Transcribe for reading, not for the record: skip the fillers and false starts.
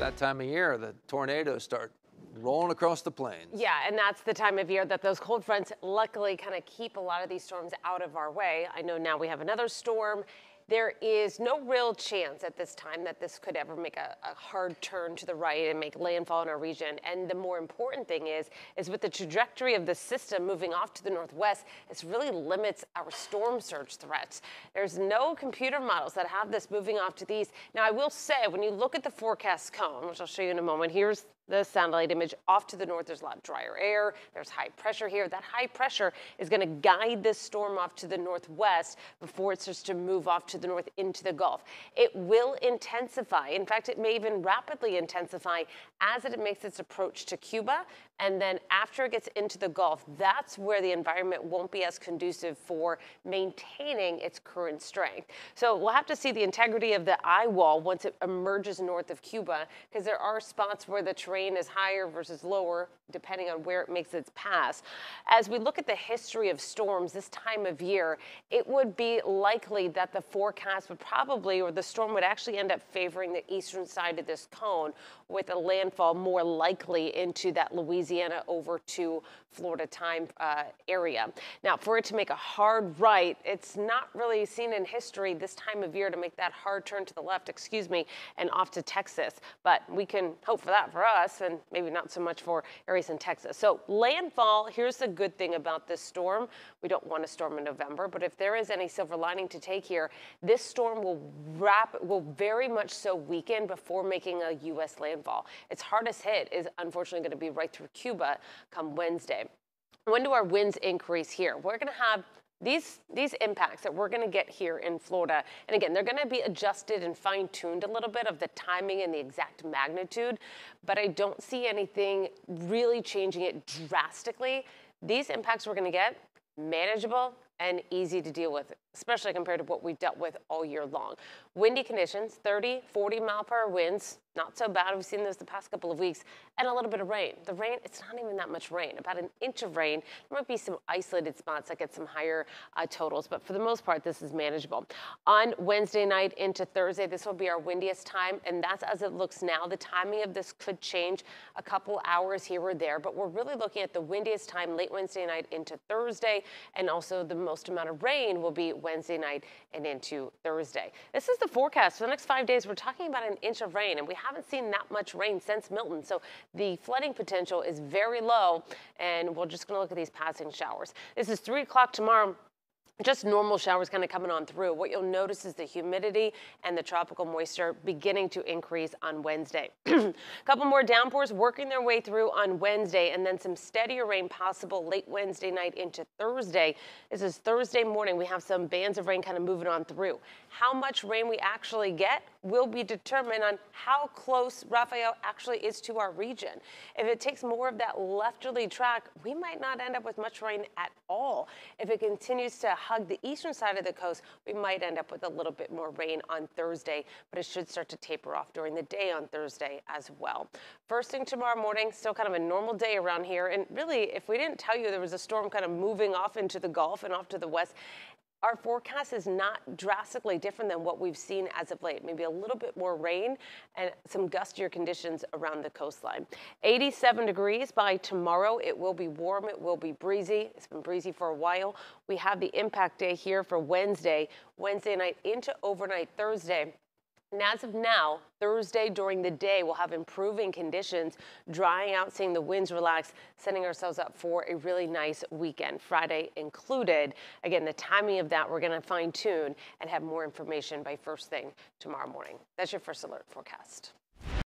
that time of year the tornadoes start rolling across the plains. Yeah, and that's the time of year that those cold fronts luckily kind of keep a lot of these storms out of our way. I know now we have another storm. There is no real chance at this time that this could ever make a hard turn to the right and make landfall in our region. And the more important thing is with the trajectory of the system moving off to the northwest, it really limits our storm surge threats. There's no computer models that have this moving off to the east. Now, I will say, when you look at the forecast cone, which I'll show you in a moment, here's the satellite image. Off to the north, there's a lot drier air. There's high pressure here. That high pressure is going to guide this storm off to the northwest before it starts to move off to the north into the Gulf. It will intensify. In fact, it may even rapidly intensify as it makes its approach to Cuba. And then after it gets into the Gulf, that's where the environment won't be as conducive for maintaining its current strength. So we'll have to see the integrity of the eye wall once it emerges north of Cuba, because there are spots where the terrain is higher versus lower, depending on where it makes its pass. As we look at the history of storms this time of year, it would be likely that the forecast would probably, or the storm would actually end up favoring the eastern side of this cone, with a landfall more likely into that Louisiana over to Florida time area. Now, for it to make a hard right, it's not really seen in history this time of year to make that hard turn to the left, and off to Texas. But we can hope for that for us, and maybe not so much for areas in Texas. So landfall, here's the good thing about this storm. We don't want a storm in November, but if there is any silver lining to take here, this storm will very much so weaken before making a U.S. landfall. Its hardest hit is unfortunately going to be right through Cuba come Wednesday. When do our winds increase here? We're going to have these impacts that we're going to get here in Florida. And again, they're going to be adjusted and fine-tuned a little bit of the timing and the exact magnitude, but I don't see anything really changing it drastically. These impacts we're going to get, manageable and easy to deal with, especially compared to what we've dealt with all year long. Windy conditions, 30, 40 mile per hour winds, not so bad. We've seen this the past couple of weeks, and a little bit of rain. The rain, it's not even that much rain, about an inch of rain. There might be some isolated spots that get some higher totals, but for the most part, this is manageable. On Wednesday night into Thursday, this will be our windiest time, and that's as it looks now. The timing of this could change a couple hours here or there, but we're really looking at the windiest time late Wednesday night into Thursday, and also the most amount of rain will be Wednesday night and into Thursday. This is the forecast for the next 5 days. We're talking about an inch of rain, and we haven't seen that much rain since Milton. So the flooding potential is very low, and we're just going to look at these passing showers. This is 3 o'clock tomorrow. Just normal showers kind of coming on through. What you'll notice is the humidity and the tropical moisture beginning to increase on Wednesday. A couple more downpours working their way through on Wednesday, and then some steadier rain possible late Wednesday night into Thursday. This is Thursday morning. We have some bands of rain kind of moving on through. How much rain we actually get will be determined on how close Rafael actually is to our region. If it takes more of that leftwardly track, we might not end up with much rain at all. If it continues to hug the eastern side of the coast, we might end up with a little bit more rain on Thursday, but it should start to taper off during the day on Thursday as well. First thing tomorrow morning, still kind of a normal day around here. And really, if we didn't tell you there was a storm kind of moving off into the Gulf and off to the west, our forecast is not drastically different than what we've seen as of late. Maybe a little bit more rain and some gustier conditions around the coastline. 87 degrees by tomorrow. It will be warm. It will be breezy. It's been breezy for a while. We have the impact day here for Wednesday night into overnight Thursday. And as of now, Thursday during the day, we'll have improving conditions, drying out, seeing the winds relax, setting ourselves up for a really nice weekend, Friday included. Again, the timing of that, we're going to fine tune and have more information by first thing tomorrow morning. That's your First Alert forecast.